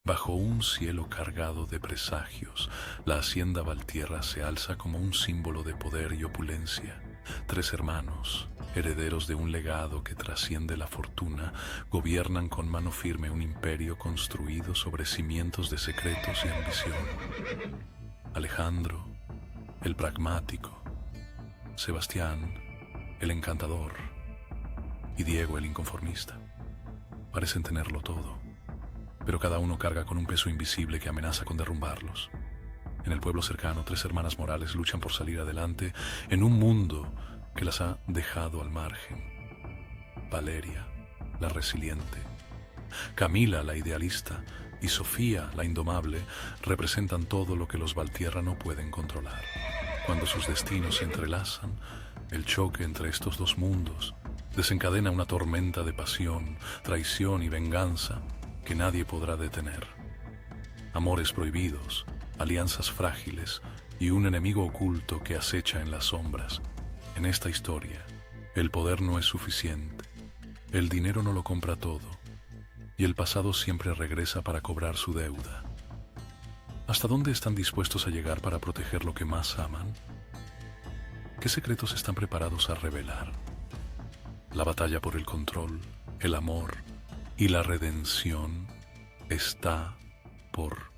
Bajo un cielo cargado de presagios, la hacienda Valtierra se alza como un símbolo de poder y opulencia. Tres hermanos, herederos de un legado que trasciende la fortuna, gobiernan con mano firme un imperio construido sobre cimientos de secretos y ambición. Alejandro, el pragmático; Sebastián, el encantador; y Diego, el inconformista. Parecen tenerlo todo, pero cada uno carga con un peso invisible que amenaza con derrumbarlos. En el pueblo cercano, tres hermanas Morales luchan por salir adelante en un mundo que las ha dejado al margen. Valeria, la resiliente; Camila, la idealista; y Sofía, la indomable, representan todo lo que los Valtierra no pueden controlar. Cuando sus destinos se entrelazan, el choque entre estos dos mundos desencadena una tormenta de pasión, traición y venganza que nadie podrá detener. Amores prohibidos, alianzas frágiles y un enemigo oculto que acecha en las sombras. En esta historia, el poder no es suficiente, el dinero no lo compra todo, y el pasado siempre regresa para cobrar su deuda. ¿Hasta dónde están dispuestos a llegar para proteger lo que más aman? ¿Qué secretos están preparados a revelar? La batalla por el control, el amor y la redención está por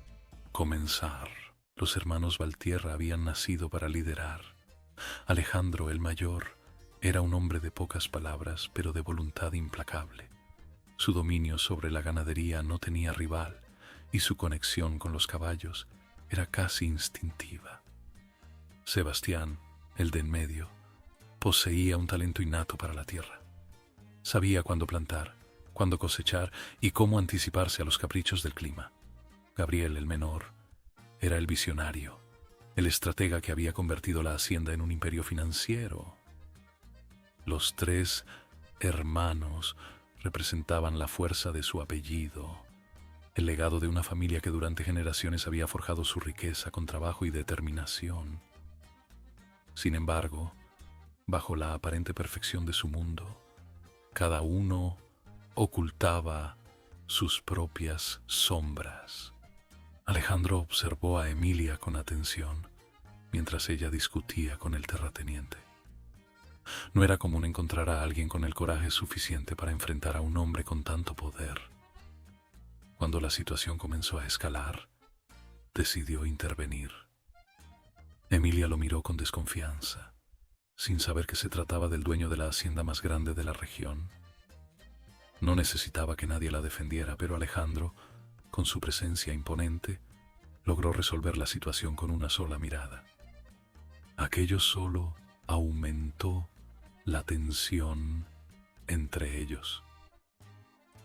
comenzar. Los hermanos Valtierra habían nacido para liderar. Alejandro, el mayor, era un hombre de pocas palabras, pero de voluntad implacable. Su dominio sobre la ganadería no tenía rival, y su conexión con los caballos era casi instintiva. Sebastián, el de en medio, poseía un talento innato para la tierra. Sabía cuándo plantar, cuándo cosechar y cómo anticiparse a los caprichos del clima. Gabriel, el menor, era el visionario, el estratega que había convertido la hacienda en un imperio financiero. Los tres hermanos representaban la fuerza de su apellido, el legado de una familia que durante generaciones había forjado su riqueza con trabajo y determinación. Sin embargo, bajo la aparente perfección de su mundo, cada uno ocultaba sus propias sombras. Alejandro observó a Emilia con atención mientras ella discutía con el terrateniente. No era común encontrar a alguien con el coraje suficiente para enfrentar a un hombre con tanto poder. Cuando la situación comenzó a escalar, decidió intervenir. Emilia lo miró con desconfianza, sin saber que se trataba del dueño de la hacienda más grande de la región. No necesitaba que nadie la defendiera, pero Alejandro, con su presencia imponente, logró resolver la situación con una sola mirada. Aquello solo aumentó la tensión entre ellos.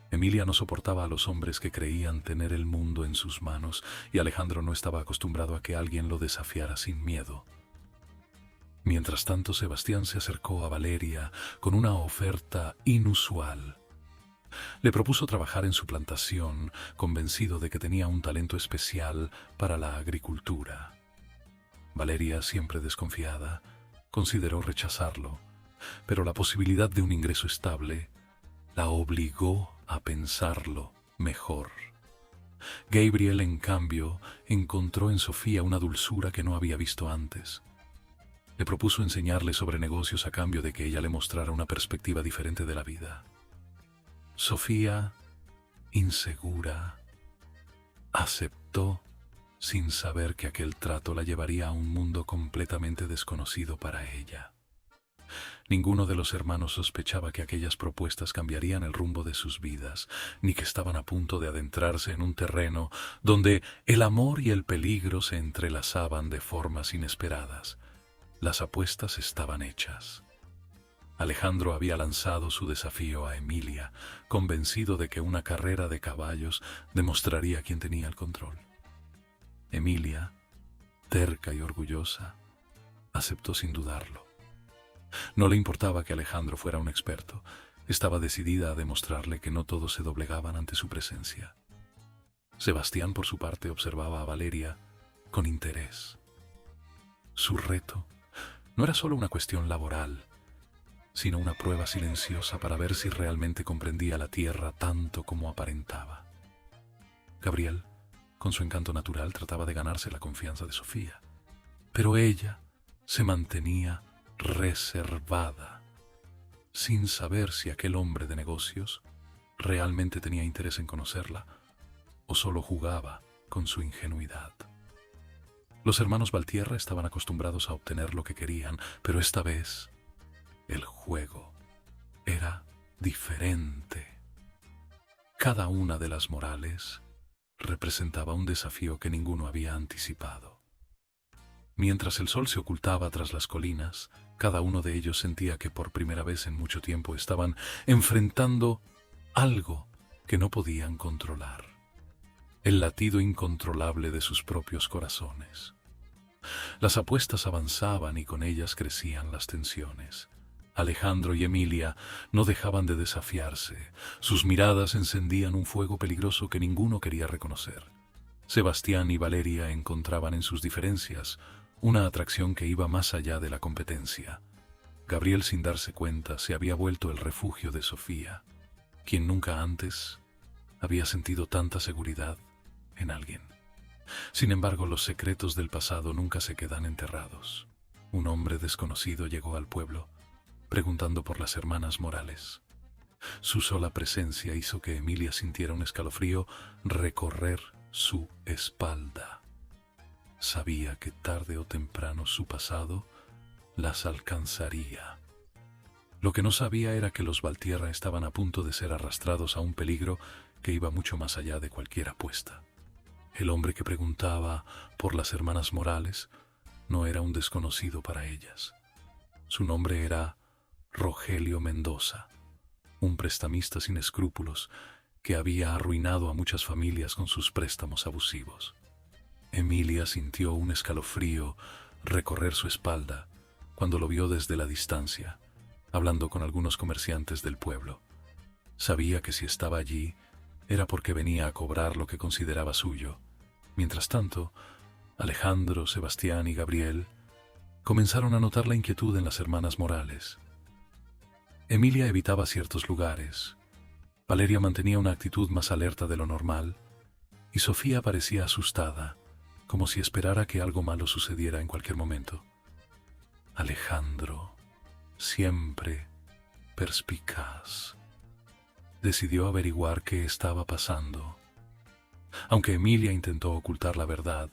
Emilia no soportaba a los hombres que creían tener el mundo en sus manos, y Alejandro no estaba acostumbrado a que alguien lo desafiara sin miedo. Mientras tanto, Sebastián se acercó a Valeria con una oferta inusual. Le propuso trabajar en su plantación, convencido de que tenía un talento especial para la agricultura. Valeria, siempre desconfiada, consideró rechazarlo, pero la posibilidad de un ingreso estable la obligó a pensarlo mejor. Gabriel, en cambio, encontró en Sofía una dulzura que no había visto antes. Le propuso enseñarle sobre negocios a cambio de que ella le mostrara una perspectiva diferente de la vida. Sofía, insegura, aceptó sin saber que aquel trato la llevaría a un mundo completamente desconocido para ella. Ninguno de los hermanos sospechaba que aquellas propuestas cambiarían el rumbo de sus vidas, ni que estaban a punto de adentrarse en un terreno donde el amor y el peligro se entrelazaban de formas inesperadas. Las apuestas estaban hechas. Alejandro había lanzado su desafío a Emilia, convencido de que una carrera de caballos demostraría quién tenía el control. Emilia, terca y orgullosa, aceptó sin dudarlo. No le importaba que Alejandro fuera un experto. Estaba decidida a demostrarle que no todos se doblegaban ante su presencia. Sebastián, por su parte, observaba a Valeria con interés. Su reto no era solo una cuestión laboral, sino una prueba silenciosa para ver si realmente comprendía la tierra tanto como aparentaba. Gabriel, con su encanto natural, trataba de ganarse la confianza de Sofía. Pero ella se mantenía reservada, sin saber si aquel hombre de negocios realmente tenía interés en conocerla o solo jugaba con su ingenuidad. Los hermanos Valtierra estaban acostumbrados a obtener lo que querían, pero esta vez el juego era diferente. Cada una de las Morales representaba un desafío que ninguno había anticipado. Mientras el sol se ocultaba tras las colinas, cada uno de ellos sentía que por primera vez en mucho tiempo estaban enfrentando algo que no podían controlar: el latido incontrolable de sus propios corazones. Las apuestas avanzaban y con ellas crecían las tensiones. Alejandro y Emilia no dejaban de desafiarse. Sus miradas encendían un fuego peligroso que ninguno quería reconocer. Sebastián y Valeria encontraban en sus diferencias una atracción que iba más allá de la competencia. Gabriel, sin darse cuenta, se había vuelto el refugio de Sofía, quien nunca antes había sentido tanta seguridad en alguien. Sin embargo, los secretos del pasado nunca se quedan enterrados. Un hombre desconocido llegó al pueblo, preguntando por las hermanas Morales. Su sola presencia hizo que Emilia sintiera un escalofrío recorrer su espalda. Sabía que tarde o temprano su pasado las alcanzaría. Lo que no sabía era que los Valtierra estaban a punto de ser arrastrados a un peligro que iba mucho más allá de cualquier apuesta. El hombre que preguntaba por las hermanas Morales no era un desconocido para ellas. Su nombre era Rogelio Mendoza, un prestamista sin escrúpulos que había arruinado a muchas familias con sus préstamos abusivos. Emilia sintió un escalofrío recorrer su espalda cuando lo vio desde la distancia, hablando con algunos comerciantes del pueblo. Sabía que si estaba allí era porque venía a cobrar lo que consideraba suyo. Mientras tanto, Alejandro, Sebastián y Gabriel comenzaron a notar la inquietud en las hermanas Morales. Emilia evitaba ciertos lugares, Valeria mantenía una actitud más alerta de lo normal, y Sofía parecía asustada, como si esperara que algo malo sucediera en cualquier momento. Alejandro, siempre perspicaz, decidió averiguar qué estaba pasando. Aunque Emilia intentó ocultar la verdad,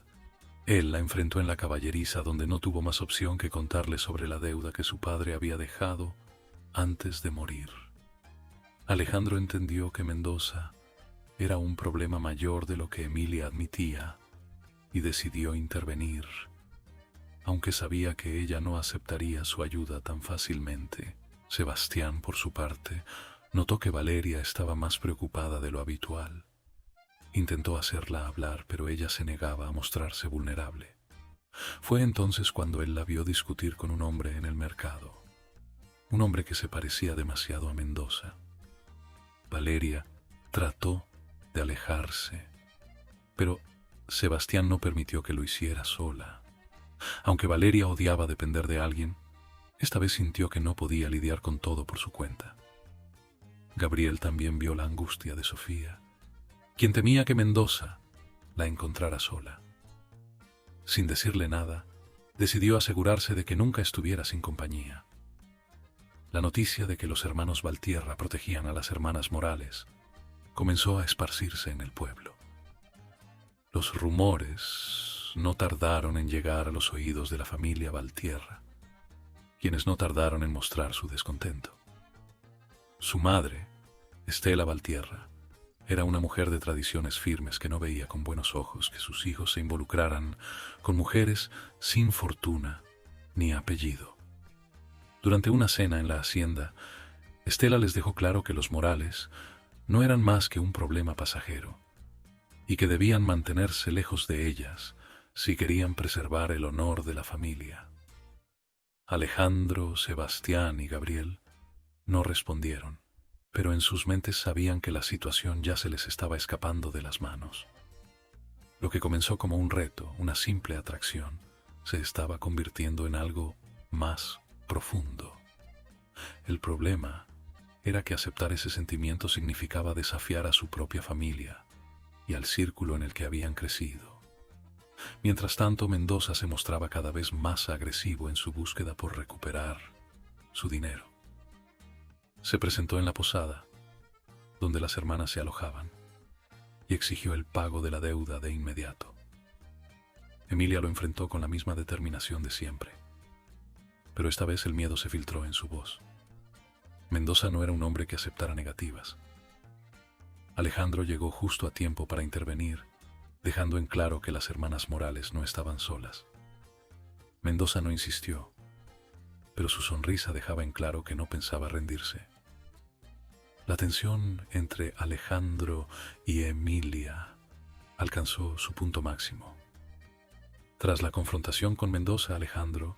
él la enfrentó en la caballeriza, donde no tuvo más opción que contarle sobre la deuda que su padre había dejado antes de morir. Alejandro entendió que Mendoza era un problema mayor de lo que Emilia admitía y decidió intervenir, aunque sabía que ella no aceptaría su ayuda tan fácilmente. Sebastián, por su parte, notó que Valeria estaba más preocupada de lo habitual. Intentó hacerla hablar, pero ella se negaba a mostrarse vulnerable. Fue entonces cuando él la vio discutir con un hombre en el mercado, un hombre que se parecía demasiado a Mendoza. Valeria trató de alejarse, pero Sebastián no permitió que lo hiciera sola. Aunque Valeria odiaba depender de alguien, esta vez sintió que no podía lidiar con todo por su cuenta. Gabriel también vio la angustia de Sofía, quien temía que Mendoza la encontrara sola. Sin decirle nada, decidió asegurarse de que nunca estuviera sin compañía. La noticia de que los hermanos Valtierra protegían a las hermanas Morales comenzó a esparcirse en el pueblo. Los rumores no tardaron en llegar a los oídos de la familia Valtierra, quienes no tardaron en mostrar su descontento. Su madre, Estela Valtierra, era una mujer de tradiciones firmes que no veía con buenos ojos que sus hijos se involucraran con mujeres sin fortuna ni apellido. Durante una cena en la hacienda, Estela les dejó claro que los Morales no eran más que un problema pasajero y que debían mantenerse lejos de ellas si querían preservar el honor de la familia. Alejandro, Sebastián y Gabriel no respondieron, pero en sus mentes sabían que la situación ya se les estaba escapando de las manos. Lo que comenzó como un reto, una simple atracción, se estaba convirtiendo en algo más profundo. El problema era que aceptar ese sentimiento significaba desafiar a su propia familia y al círculo en el que habían crecido. Mientras tanto, Mendoza se mostraba cada vez más agresivo en su búsqueda por recuperar su dinero. Se presentó en la posada, donde las hermanas se alojaban, y exigió el pago de la deuda de inmediato. Emilia lo enfrentó con la misma determinación de siempre, pero esta vez el miedo se filtró en su voz. Mendoza no era un hombre que aceptara negativas. Alejandro llegó justo a tiempo para intervenir, dejando en claro que las hermanas Morales no estaban solas. Mendoza no insistió, pero su sonrisa dejaba en claro que no pensaba rendirse. La tensión entre Alejandro y Emilia alcanzó su punto máximo. Tras la confrontación con Mendoza, Alejandro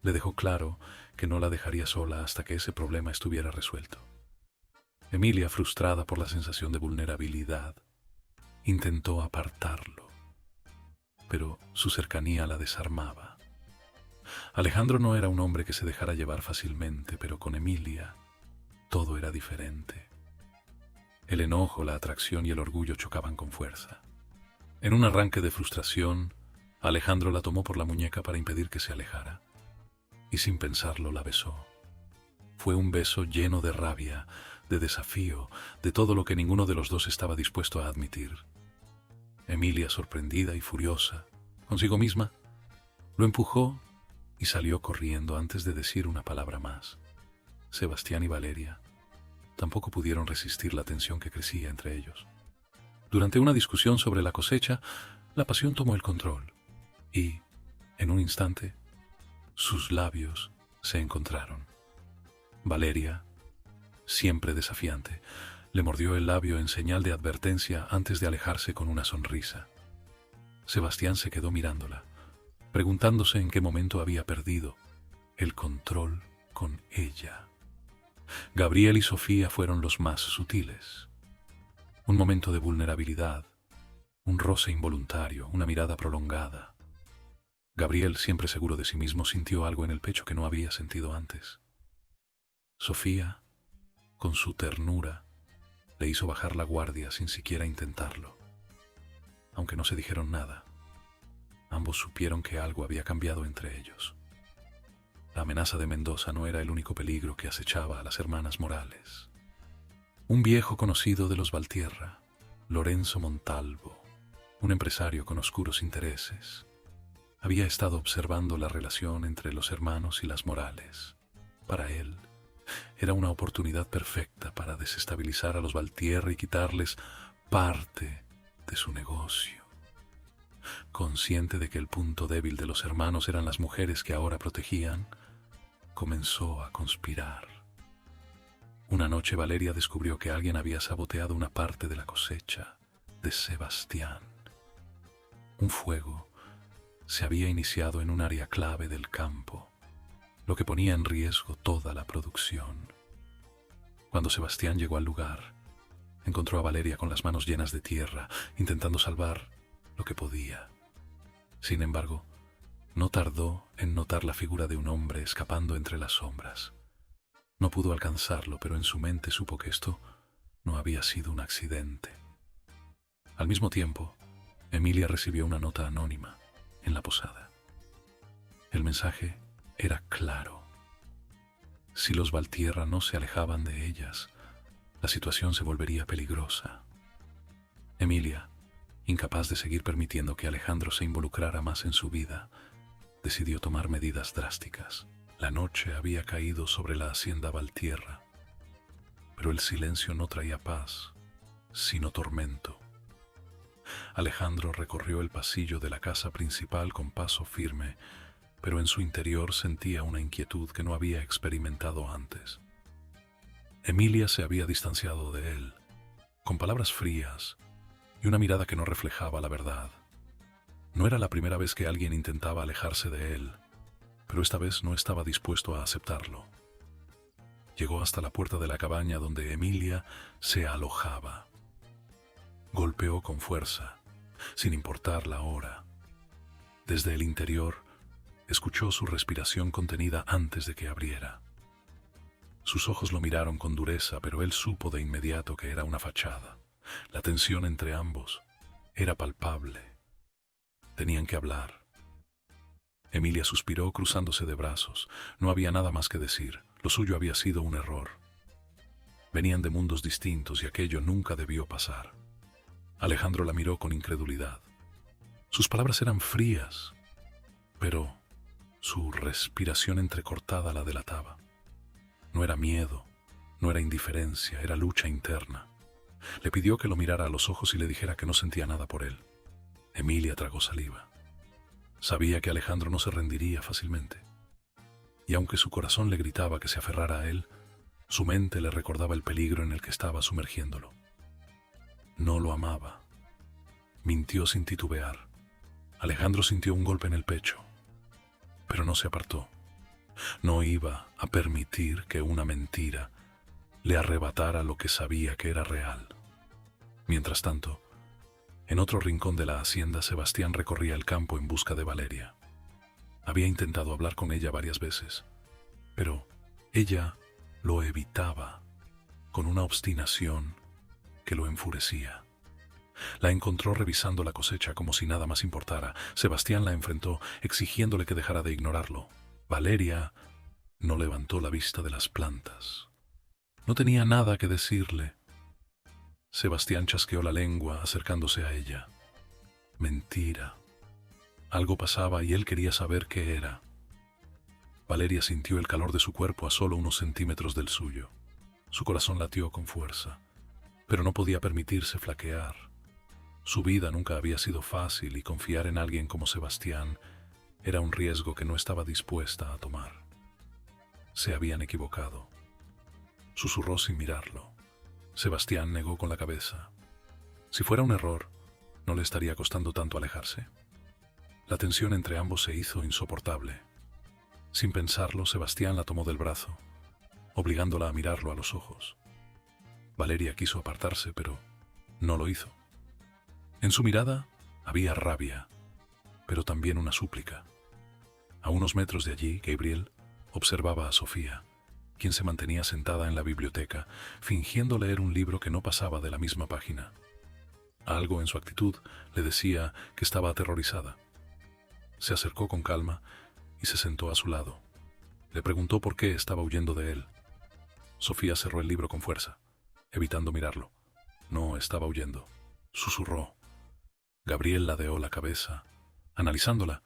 le dejó claro que no la dejaría sola hasta que ese problema estuviera resuelto. Emilia, frustrada por la sensación de vulnerabilidad, intentó apartarlo, pero su cercanía la desarmaba. Alejandro no era un hombre que se dejara llevar fácilmente, pero con Emilia todo era diferente. El enojo, la atracción y el orgullo chocaban con fuerza. En un arranque de frustración, Alejandro la tomó por la muñeca para impedir que se alejara, y sin pensarlo la besó. Fue un beso lleno de rabia, de desafío, de todo lo que ninguno de los dos estaba dispuesto a admitir. Emilia, sorprendida y furiosa consigo misma, lo empujó y salió corriendo antes de decir una palabra más. Sebastián y Valeria tampoco pudieron resistir la tensión que crecía entre ellos. Durante una discusión sobre la cosecha, la pasión tomó el control y, en un instante, sus labios se encontraron. Valeria, siempre desafiante, le mordió el labio en señal de advertencia antes de alejarse con una sonrisa. Sebastián se quedó mirándola, preguntándose en qué momento había perdido el control con ella. Gabriel y Sofía fueron los más sutiles. Un momento de vulnerabilidad, un roce involuntario, una mirada prolongada. Gabriel, siempre seguro de sí mismo, sintió algo en el pecho que no había sentido antes. Sofía, con su ternura, le hizo bajar la guardia sin siquiera intentarlo. Aunque no se dijeron nada, ambos supieron que algo había cambiado entre ellos. La amenaza de Mendoza no era el único peligro que acechaba a las hermanas Morales. Un viejo conocido de los Valtierra, Lorenzo Montalvo, un empresario con oscuros intereses, había estado observando la relación entre los hermanos y las Morales. Para él, era una oportunidad perfecta para desestabilizar a los Valtierra y quitarles parte de su negocio. Consciente de que el punto débil de los hermanos eran las mujeres que ahora protegían, comenzó a conspirar. Una noche Valeria descubrió que alguien había saboteado una parte de la cosecha de Sebastián. Un fuego se había iniciado en un área clave del campo, lo que ponía en riesgo toda la producción. Cuando Sebastián llegó al lugar, encontró a Valeria con las manos llenas de tierra, intentando salvar lo que podía. Sin embargo, no tardó en notar la figura de un hombre escapando entre las sombras. No pudo alcanzarlo, pero en su mente supo que esto no había sido un accidente. Al mismo tiempo, Emilia recibió una nota anónima en la posada. El mensaje era claro. Si los Valtierra no se alejaban de ellas, la situación se volvería peligrosa. Emilia, incapaz de seguir permitiendo que Alejandro se involucrara más en su vida, decidió tomar medidas drásticas. La noche había caído sobre la hacienda Valtierra, pero el silencio no traía paz, sino tormento. Alejandro recorrió el pasillo de la casa principal con paso firme, pero en su interior sentía una inquietud que no había experimentado antes. Emilia se había distanciado de él, con palabras frías y una mirada que no reflejaba la verdad. No era la primera vez que alguien intentaba alejarse de él, pero esta vez no estaba dispuesto a aceptarlo. Llegó hasta la puerta de la cabaña donde Emilia se alojaba. Golpeó con fuerza, sin importar la hora. Desde el interior, escuchó su respiración contenida antes de que abriera. Sus ojos lo miraron con dureza, pero él supo de inmediato que era una fachada. La tensión entre ambos era palpable. Tenían que hablar. Emilia suspiró cruzándose de brazos. No había nada más que decir. Lo suyo había sido un error. Venían de mundos distintos y aquello nunca debió pasar. Alejandro la miró con incredulidad. Sus palabras eran frías, pero su respiración entrecortada la delataba. No era miedo, no era indiferencia, era lucha interna. Le pidió que lo mirara a los ojos y le dijera que no sentía nada por él. Emilia tragó saliva. Sabía que Alejandro no se rendiría fácilmente. Y aunque su corazón le gritaba que se aferrara a él, su mente le recordaba el peligro en el que estaba sumergiéndolo. No lo amaba. Mintió sin titubear. Alejandro sintió un golpe en el pecho, pero no se apartó. No iba a permitir que una mentira le arrebatara lo que sabía que era real. Mientras tanto, en otro rincón de la hacienda, Sebastián recorría el campo en busca de Valeria. Había intentado hablar con ella varias veces, pero ella lo evitaba con una obstinación que lo enfurecía. La encontró revisando la cosecha como si nada más importara. Sebastián la enfrentó, exigiéndole que dejara de ignorarlo. Valeria no levantó la vista de las plantas. No tenía nada que decirle. Sebastián chasqueó la lengua acercándose a ella. Mentira. Algo pasaba y él quería saber qué era. Valeria sintió el calor de su cuerpo a solo unos centímetros del suyo. Su corazón latió con fuerza, pero no podía permitirse flaquear. Su vida nunca había sido fácil y confiar en alguien como Sebastián era un riesgo que no estaba dispuesta a tomar. Se habían equivocado. Susurró sin mirarlo. Sebastián negó con la cabeza. Si fuera un error, no le estaría costando tanto alejarse. La tensión entre ambos se hizo insoportable. Sin pensarlo, Sebastián la tomó del brazo, obligándola a mirarlo a los ojos. Valeria quiso apartarse, pero no lo hizo. En su mirada había rabia, pero también una súplica. A unos metros de allí, Gabriel observaba a Sofía, quien se mantenía sentada en la biblioteca, fingiendo leer un libro que no pasaba de la misma página. Algo en su actitud le decía que estaba aterrorizada. Se acercó con calma y se sentó a su lado. Le preguntó por qué estaba huyendo de él. Sofía cerró el libro con fuerza, evitando mirarlo. No estaba huyendo, susurró. Gabriel ladeó la cabeza, analizándola.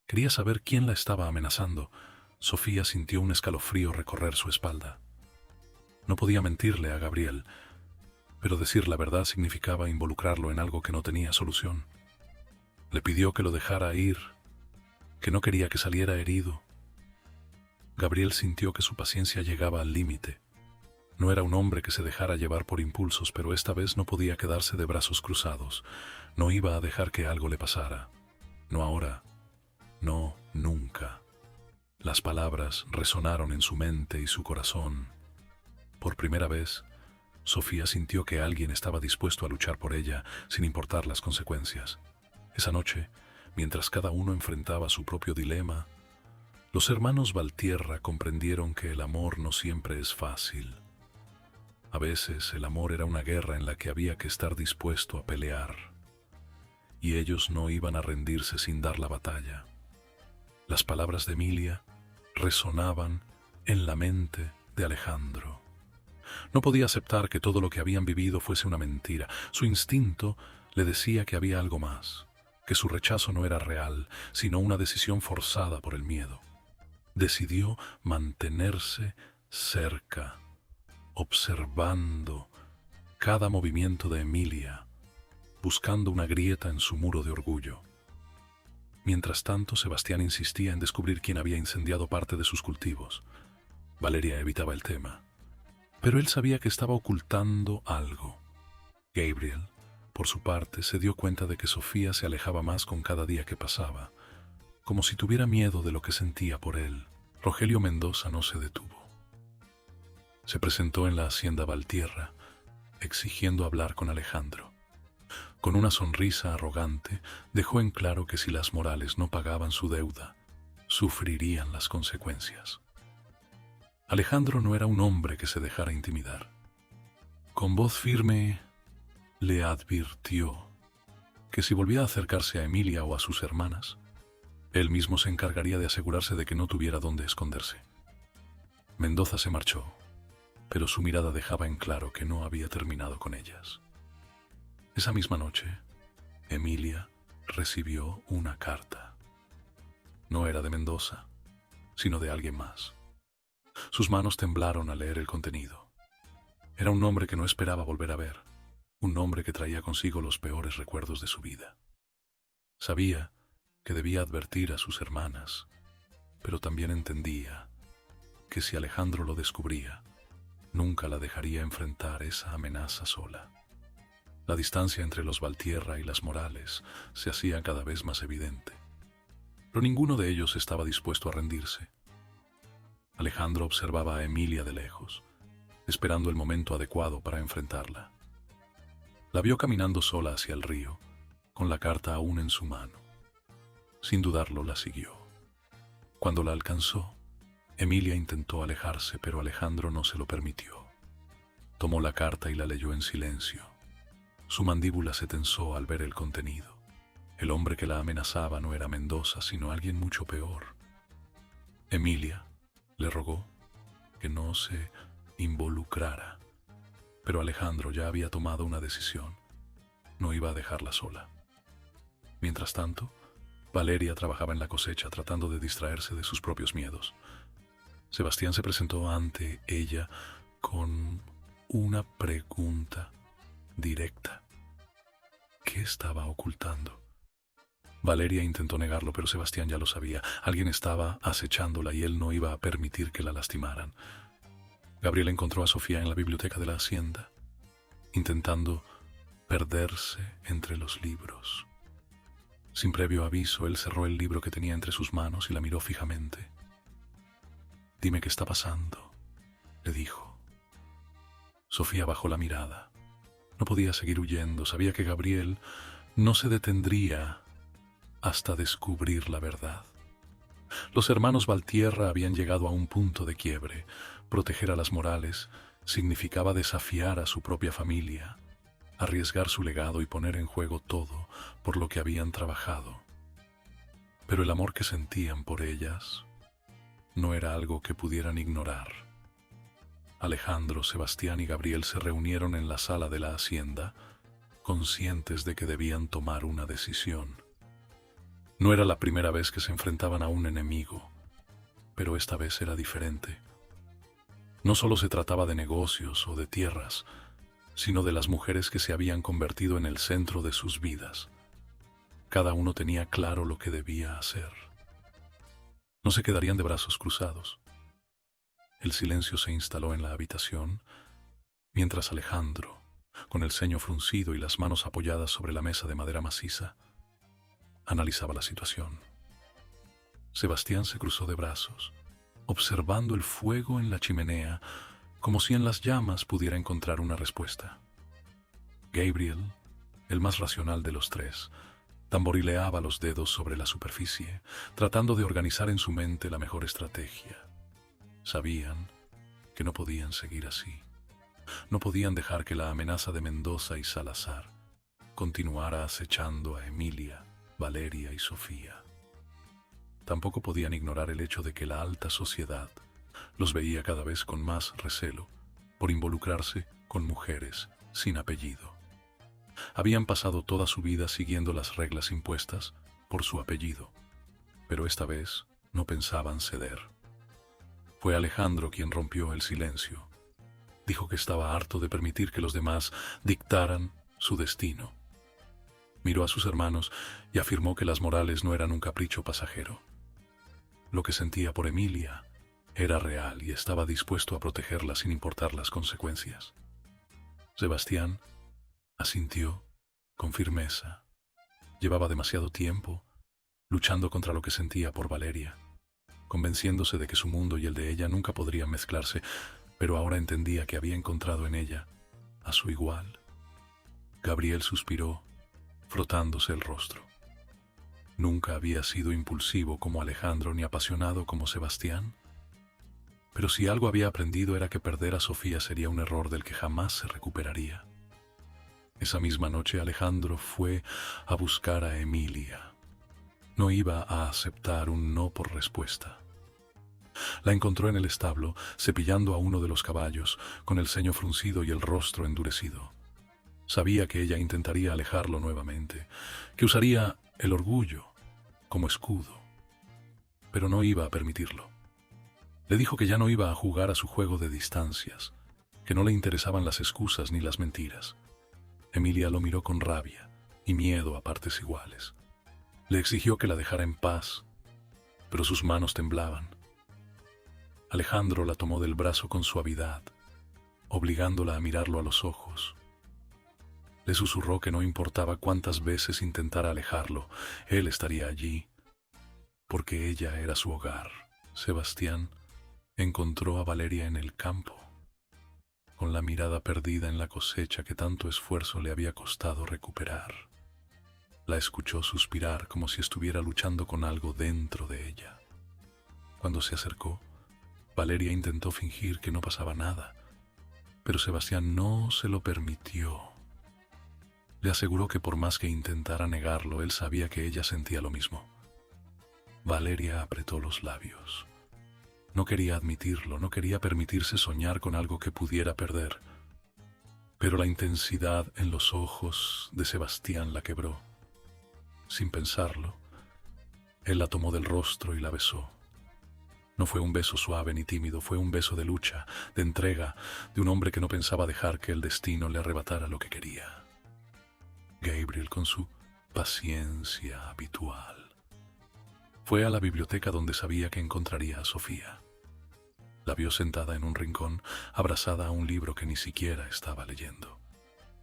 Quería saber quién la estaba amenazando. Sofía sintió un escalofrío recorrer su espalda. No podía mentirle a Gabriel, pero decir la verdad significaba involucrarlo en algo que no tenía solución. Le pidió que lo dejara ir, que no quería que saliera herido. Gabriel sintió que su paciencia llegaba al límite. No era un hombre que se dejara llevar por impulsos, pero esta vez no podía quedarse de brazos cruzados. No iba a dejar que algo le pasara. No ahora. No, nunca. Las palabras resonaron en su mente y su corazón. Por primera vez, Sofía sintió que alguien estaba dispuesto a luchar por ella, sin importar las consecuencias. Esa noche, mientras cada uno enfrentaba su propio dilema, los hermanos Valtierra comprendieron que el amor no siempre es fácil. A veces el amor era una guerra en la que había que estar dispuesto a pelear, y ellos no iban a rendirse sin dar la batalla. Las palabras de Emilia resonaban en la mente de Alejandro. No podía aceptar que todo lo que habían vivido fuese una mentira. Su instinto le decía que había algo más, que su rechazo no era real, sino una decisión forzada por el miedo. Decidió mantenerse cerca, observando cada movimiento de Emilia, buscando una grieta en su muro de orgullo. Mientras tanto, Sebastián insistía en descubrir quién había incendiado parte de sus cultivos. Valeria evitaba el tema, pero él sabía que estaba ocultando algo. Gabriel, por su parte, se dio cuenta de que Sofía se alejaba más con cada día que pasaba, como si tuviera miedo de lo que sentía por él. Rogelio Mendoza no se detuvo. Se presentó en la hacienda Valtierra, exigiendo hablar con Alejandro. Con una sonrisa arrogante, dejó en claro que si las Morales no pagaban su deuda, sufrirían las consecuencias. Alejandro no era un hombre que se dejara intimidar. Con voz firme, le advirtió: que si volvía a acercarse a Emilia o a sus hermanas, él mismo se encargaría de asegurarse de que no tuviera dónde esconderse. Mendoza se marchó, pero su mirada dejaba en claro que no había terminado con ellas. Esa misma noche, Emilia recibió una carta. No era de Mendoza, sino de alguien más. Sus manos temblaron al leer el contenido. Era un nombre que no esperaba volver a ver, un nombre que traía consigo los peores recuerdos de su vida. Sabía que debía advertir a sus hermanas, pero también entendía que si Alejandro lo descubría, nunca la dejaría enfrentar esa amenaza sola. La distancia entre los Valtierra y las Morales se hacía cada vez más evidente, pero ninguno de ellos estaba dispuesto a rendirse. Alejandro observaba a Emilia de lejos, esperando el momento adecuado para enfrentarla. La vio caminando sola hacia el río, con la carta aún en su mano. Sin dudarlo, la siguió. Cuando la alcanzó, Emilia intentó alejarse, pero Alejandro no se lo permitió. Tomó la carta y la leyó en silencio. Su mandíbula se tensó al ver el contenido. El hombre que la amenazaba no era Mendoza, sino alguien mucho peor. Emilia le rogó que no se involucrara, pero Alejandro ya había tomado una decisión. No iba a dejarla sola. Mientras tanto, Valeria trabajaba en la cosecha tratando de distraerse de sus propios miedos. Sebastián se presentó ante ella con una pregunta directa. ¿Qué estaba ocultando? Valeria intentó negarlo, pero Sebastián ya lo sabía. Alguien estaba acechándola y él no iba a permitir que la lastimaran. Gabriel encontró a Sofía en la biblioteca de la hacienda, intentando perderse entre los libros. Sin previo aviso, él cerró el libro que tenía entre sus manos y la miró fijamente. «Dime qué está pasando», le dijo. Sofía bajó la mirada. No podía seguir huyendo. Sabía que Gabriel no se detendría hasta descubrir la verdad. Los hermanos Valtierra habían llegado a un punto de quiebre. Proteger a las Morales significaba desafiar a su propia familia, arriesgar su legado y poner en juego todo por lo que habían trabajado. Pero el amor que sentían por ellas no era algo que pudieran ignorar. Alejandro, Sebastián y Gabriel se reunieron en la sala de la hacienda, conscientes de que debían tomar una decisión. No era la primera vez que se enfrentaban a un enemigo, pero esta vez era diferente. No solo se trataba de negocios o de tierras, sino de las mujeres que se habían convertido en el centro de sus vidas. Cada uno tenía claro lo que debía hacer. No se quedarían de brazos cruzados. El silencio se instaló en la habitación, mientras Alejandro, con el ceño fruncido y las manos apoyadas sobre la mesa de madera maciza, analizaba la situación. Sebastián se cruzó de brazos, observando el fuego en la chimenea, como si en las llamas pudiera encontrar una respuesta. Gabriel, el más racional de los tres, tamborileaba los dedos sobre la superficie, tratando de organizar en su mente la mejor estrategia. Sabían que no podían seguir así. No podían dejar que la amenaza de Mendoza y Salazar continuara acechando a Emilia, Valeria y Sofía. Tampoco podían ignorar el hecho de que la alta sociedad los veía cada vez con más recelo por involucrarse con mujeres sin apellido. Habían pasado toda su vida siguiendo las reglas impuestas por su apellido, pero esta vez no pensaban ceder. Fue Alejandro quien rompió el silencio. Dijo que estaba harto de permitir que los demás dictaran su destino. Miró a sus hermanos y afirmó que las Morales no eran un capricho pasajero. Lo que sentía por Emilia era real y estaba dispuesto a protegerla sin importar las consecuencias. Sebastián asintió con firmeza. Llevaba demasiado tiempo luchando contra lo que sentía por Valeria, convenciéndose de que su mundo y el de ella nunca podrían mezclarse, pero ahora entendía que había encontrado en ella a su igual. Gabriel suspiró, frotándose el rostro. Nunca había sido impulsivo como Alejandro ni apasionado como Sebastián, pero si algo había aprendido era que perder a Sofía sería un error del que jamás se recuperaría. Esa misma noche Alejandro fue a buscar a Emilia. No iba a aceptar un no por respuesta. La encontró en el establo, cepillando a uno de los caballos, con el ceño fruncido y el rostro endurecido. Sabía que ella intentaría alejarlo nuevamente, que usaría el orgullo como escudo, pero no iba a permitirlo. Le dijo que ya no iba a jugar a su juego de distancias, que no le interesaban las excusas ni las mentiras. Emilia lo miró con rabia y miedo a partes iguales. Le exigió que la dejara en paz, pero sus manos temblaban. Alejandro la tomó del brazo con suavidad, obligándola a mirarlo a los ojos. Le susurró que no importaba cuántas veces intentara alejarlo, él estaría allí, porque ella era su hogar. Sebastián encontró a Valeria en el campo, con la mirada perdida en la cosecha que tanto esfuerzo le había costado recuperar. La escuchó suspirar como si estuviera luchando con algo dentro de ella. Cuando se acercó, Valeria intentó fingir que no pasaba nada, pero Sebastián no se lo permitió. Le aseguró que por más que intentara negarlo, él sabía que ella sentía lo mismo. Valeria apretó los labios. No quería admitirlo, no quería permitirse soñar con algo que pudiera perder. Pero la intensidad en los ojos de Sebastián la quebró. Sin pensarlo, él la tomó del rostro y la besó. No fue un beso suave ni tímido, fue un beso de lucha, de entrega, de un hombre que no pensaba dejar que el destino le arrebatara lo que quería. Gabriel, con su paciencia habitual, fue a la biblioteca donde sabía que encontraría a Sofía. La vio sentada en un rincón, abrazada a un libro que ni siquiera estaba leyendo.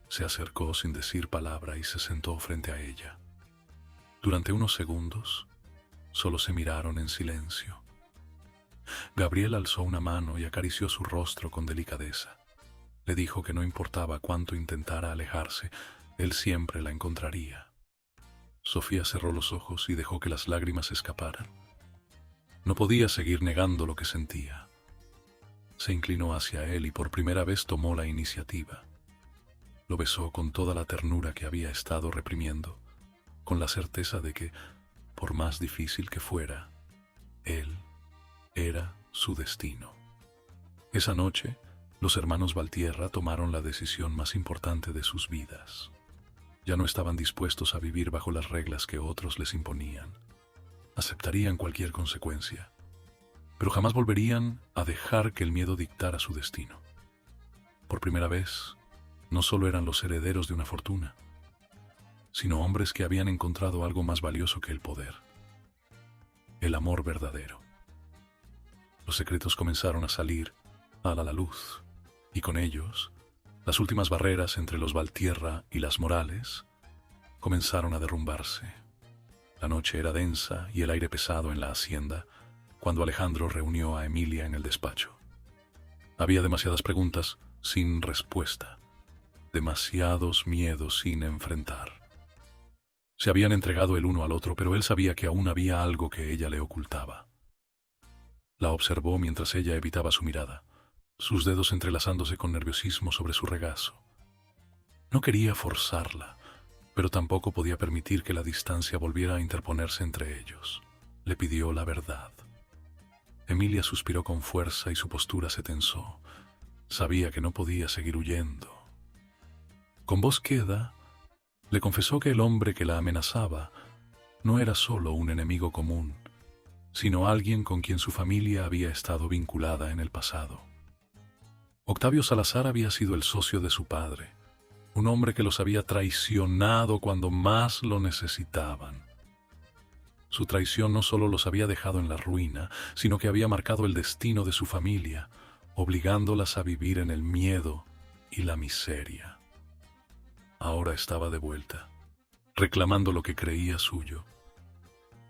Se acercó sin decir palabra y se sentó frente a ella. Durante unos segundos, solo se miraron en silencio. Gabriel alzó una mano y acarició su rostro con delicadeza. Le dijo que no importaba cuánto intentara alejarse, él siempre la encontraría. Sofía cerró los ojos y dejó que las lágrimas escaparan. No podía seguir negando lo que sentía. Se inclinó hacia él y por primera vez tomó la iniciativa. Lo besó con toda la ternura que había estado reprimiendo, con la certeza de que, por más difícil que fuera, él era su destino. Esa noche, los hermanos Valtierra tomaron la decisión más importante de sus vidas. Ya no estaban dispuestos a vivir bajo las reglas que otros les imponían. Aceptarían cualquier consecuencia, pero jamás volverían a dejar que el miedo dictara su destino. Por primera vez, no solo eran los herederos de una fortuna, sino hombres que habían encontrado algo más valioso que el poder: el amor verdadero. Los secretos comenzaron a salir a la luz, y con ellos, las últimas barreras entre los Valtierra y las Morales comenzaron a derrumbarse. La noche era densa y el aire pesado en la hacienda cuando Alejandro reunió a Emilia en el despacho. Había demasiadas preguntas sin respuesta, demasiados miedos sin enfrentar. Se habían entregado el uno al otro, pero él sabía que aún había algo que ella le ocultaba. La observó mientras ella evitaba su mirada, sus dedos entrelazándose con nerviosismo sobre su regazo. No quería forzarla, pero tampoco podía permitir que la distancia volviera a interponerse entre ellos. Le pidió la verdad. Emilia suspiró con fuerza y su postura se tensó. Sabía que no podía seguir huyendo. Con voz queda, le confesó que el hombre que la amenazaba no era solo un enemigo común, sino alguien con quien su familia había estado vinculada en el pasado. Octavio Salazar había sido el socio de su padre, un hombre que los había traicionado cuando más lo necesitaban. Su traición no solo los había dejado en la ruina, sino que había marcado el destino de su familia, obligándolas a vivir en el miedo y la miseria. Ahora estaba de vuelta, reclamando lo que creía suyo.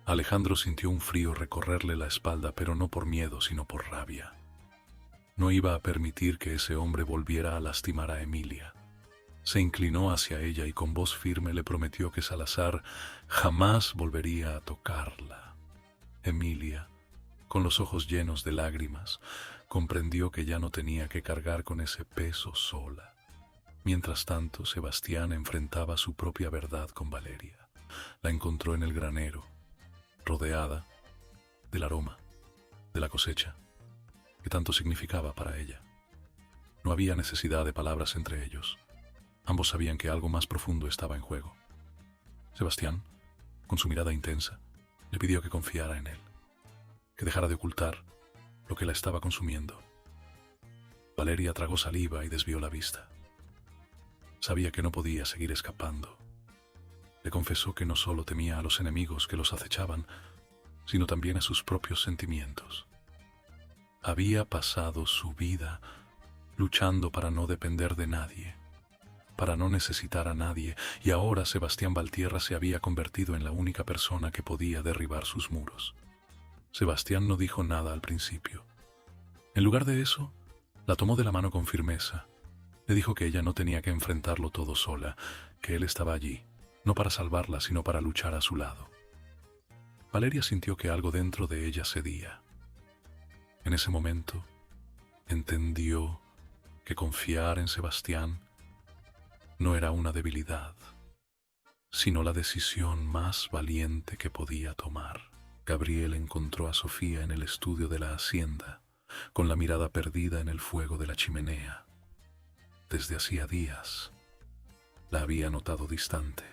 Alejandro sintió un frío recorrerle la espalda, pero no por miedo, sino por rabia. No iba a permitir que ese hombre volviera a lastimar a Emilia. Se inclinó hacia ella y con voz firme le prometió que Salazar jamás volvería a tocarla. Emilia, con los ojos llenos de lágrimas, comprendió que ya no tenía que cargar con ese peso sola. Mientras tanto, Sebastián enfrentaba su propia verdad con Valeria. La encontró en el granero, rodeada del aroma de la cosecha que tanto significaba para ella. No había necesidad de palabras entre ellos. Ambos sabían que algo más profundo estaba en juego. Sebastián, con su mirada intensa, le pidió que confiara en él, que dejara de ocultar lo que la estaba consumiendo. Valeria tragó saliva y desvió la vista. Sabía que no podía seguir escapando. Le confesó que no solo temía a los enemigos que los acechaban, sino también a sus propios sentimientos. Había pasado su vida luchando para no depender de nadie, para no necesitar a nadie, y ahora Sebastián Valtierra se había convertido en la única persona que podía derribar sus muros. Sebastián no dijo nada al principio. En lugar de eso, la tomó de la mano con firmeza. Le dijo que ella no tenía que enfrentarlo todo sola, que él estaba allí, no para salvarla, sino para luchar a su lado. Valeria sintió que algo dentro de ella cedía. En ese momento, entendió que confiar en Sebastián no era una debilidad, sino la decisión más valiente que podía tomar. Gabriel encontró a Sofía en el estudio de la hacienda, con la mirada perdida en el fuego de la chimenea. Desde hacía días, la había notado distante.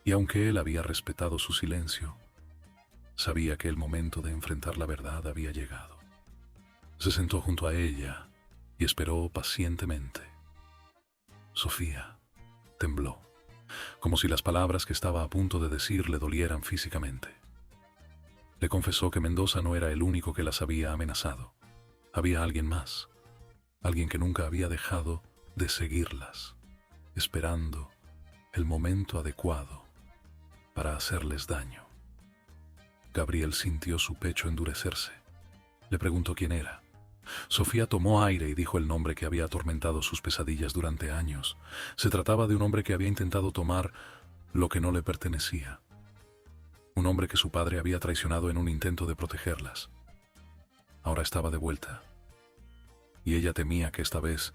Y aunque él había respetado su silencio, sabía que el momento de enfrentar la verdad había llegado. Se sentó junto a ella y esperó pacientemente. Sofía tembló, como si las palabras que estaba a punto de decir le dolieran físicamente. Le confesó que Mendoza no era el único que las había amenazado. Había alguien más, alguien que nunca había dejado de seguirlas, esperando el momento adecuado para hacerles daño. Gabriel sintió su pecho endurecerse. Le preguntó quién era. Sofía tomó aire y dijo el nombre que había atormentado sus pesadillas durante años. Se trataba de un hombre que había intentado tomar lo que no le pertenecía. Un hombre que su padre había traicionado en un intento de protegerlas. Ahora estaba de vuelta. Y ella temía que esta vez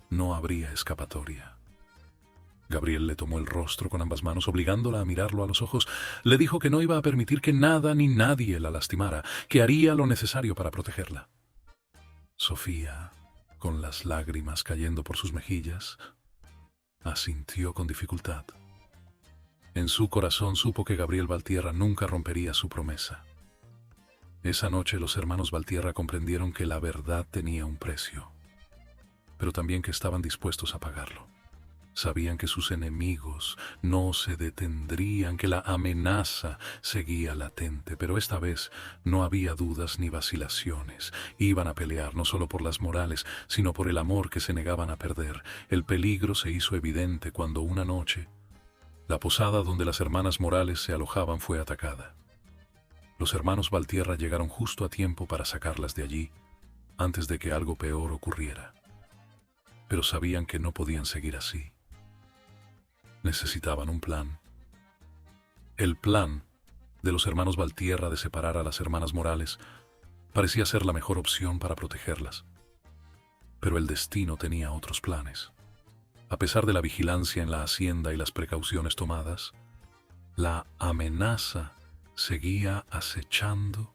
no habría escapatoria. Gabriel le tomó el rostro con ambas manos, obligándola a mirarlo a los ojos. Le dijo que no iba a permitir que nada ni nadie la lastimara, que haría lo necesario para protegerla. Sofía, con las lágrimas cayendo por sus mejillas, asintió con dificultad. En su corazón supo que Gabriel Valtierra nunca rompería su promesa. Esa noche los hermanos Valtierra comprendieron que la verdad tenía un precio, pero también que estaban dispuestos a pagarlo. Sabían que sus enemigos no se detendrían, que la amenaza seguía latente, pero esta vez no había dudas ni vacilaciones. Iban a pelear no solo por las morales, sino por el amor que se negaban a perder. El peligro se hizo evidente cuando una noche la posada donde las hermanas Morales se alojaban fue atacada. Los hermanos Valtierra llegaron justo a tiempo para sacarlas de allí, antes de que algo peor ocurriera. Pero sabían que no podían seguir así. Necesitaban un plan. El plan de los hermanos Valtierra de separar a las hermanas Morales parecía ser la mejor opción para protegerlas. Pero el destino tenía otros planes. A pesar de la vigilancia en la hacienda y las precauciones tomadas, la amenaza seguía acechando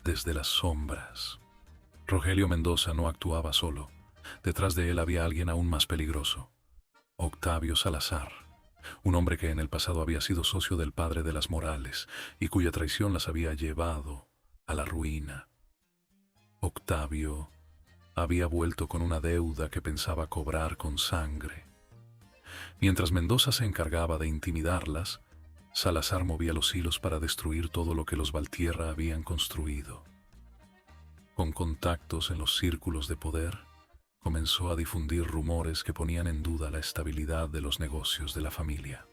desde las sombras. Rogelio Mendoza no actuaba solo. Detrás de él había alguien aún más peligroso. Octavio Salazar, un hombre que en el pasado había sido socio del padre de las Morales y cuya traición las había llevado a la ruina. Octavio había vuelto con una deuda que pensaba cobrar con sangre. Mientras Mendoza se encargaba de intimidarlas, Salazar movía los hilos para destruir todo lo que los Valtierra habían construido. Con contactos en los círculos de poder, comenzó a difundir rumores que ponían en duda la estabilidad de los negocios de la familia.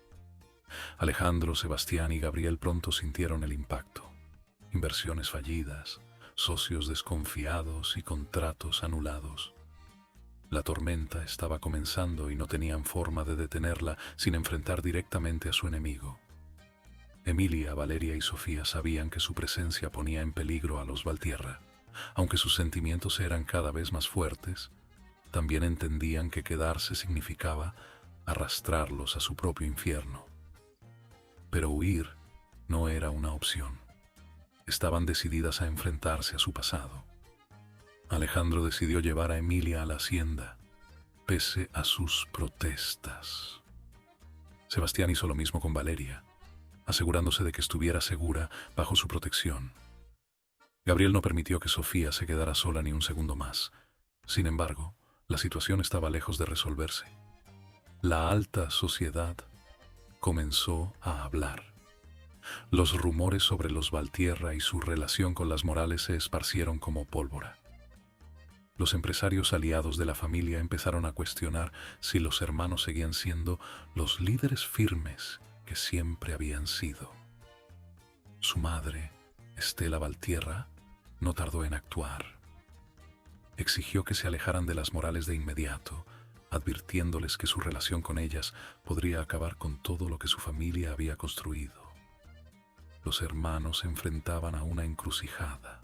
Alejandro, Sebastián y Gabriel pronto sintieron el impacto. Inversiones fallidas, socios desconfiados y contratos anulados. La tormenta estaba comenzando y no tenían forma de detenerla sin enfrentar directamente a su enemigo. Emilia, Valeria y Sofía sabían que su presencia ponía en peligro a los Valtierra. Aunque sus sentimientos eran cada vez más fuertes, también entendían que quedarse significaba arrastrarlos a su propio infierno. Pero huir no era una opción. Estaban decididas a enfrentarse a su pasado. Alejandro decidió llevar a Emilia a la hacienda, pese a sus protestas. Sebastián hizo lo mismo con Valeria, asegurándose de que estuviera segura bajo su protección. Gabriel no permitió que Sofía se quedara sola ni un segundo más. Sin embargo, la situación estaba lejos de resolverse. La alta sociedad comenzó a hablar. Los rumores sobre los Valtierra y su relación con las Morales se esparcieron como pólvora. Los empresarios aliados de la familia empezaron a cuestionar si los hermanos seguían siendo los líderes firmes que siempre habían sido. Su madre, Estela Valtierra, no tardó en actuar. Exigió que se alejaran de las Morales de inmediato, advirtiéndoles que su relación con ellas podría acabar con todo lo que su familia había construido. Los hermanos se enfrentaban a una encrucijada.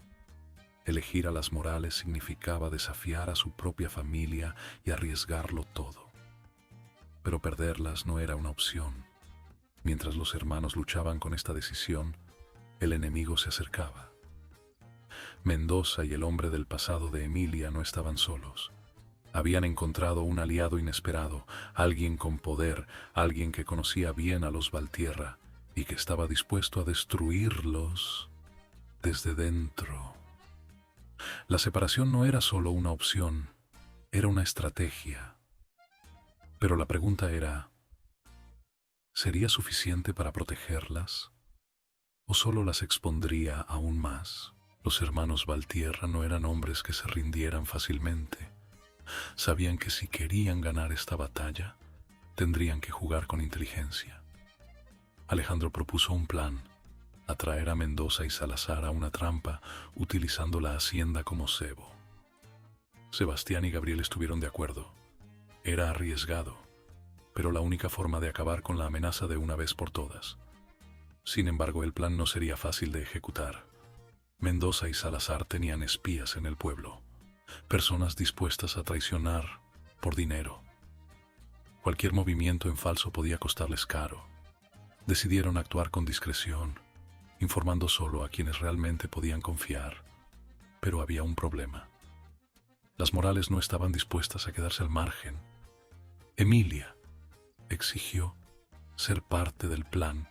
Elegir a las Morales significaba desafiar a su propia familia y arriesgarlo todo. Pero perderlas no era una opción. Mientras los hermanos luchaban con esta decisión, el enemigo se acercaba. Mendoza y el hombre del pasado de Emilia no estaban solos. Habían encontrado un aliado inesperado, alguien con poder, alguien que conocía bien a los Valtierra y que estaba dispuesto a destruirlos desde dentro. La separación no era solo una opción, era una estrategia. Pero la pregunta era, ¿sería suficiente para protegerlas? ¿O solo las expondría aún más? Los hermanos Valtierra no eran hombres que se rindieran fácilmente. Sabían que si querían ganar esta batalla, tendrían que jugar con inteligencia. Alejandro propuso un plan: atraer a Mendoza y Salazar a una trampa utilizando la hacienda como cebo. Sebastián y Gabriel estuvieron de acuerdo. Era arriesgado, pero la única forma de acabar con la amenaza de una vez por todas. Sin embargo, el plan no sería fácil de ejecutar. Mendoza y Salazar tenían espías en el pueblo, personas dispuestas a traicionar por dinero. Cualquier movimiento en falso podía costarles caro. Decidieron actuar con discreción, informando solo a quienes realmente podían confiar. Pero había un problema. Las Morales no estaban dispuestas a quedarse al margen. Emilia exigió ser parte del plan.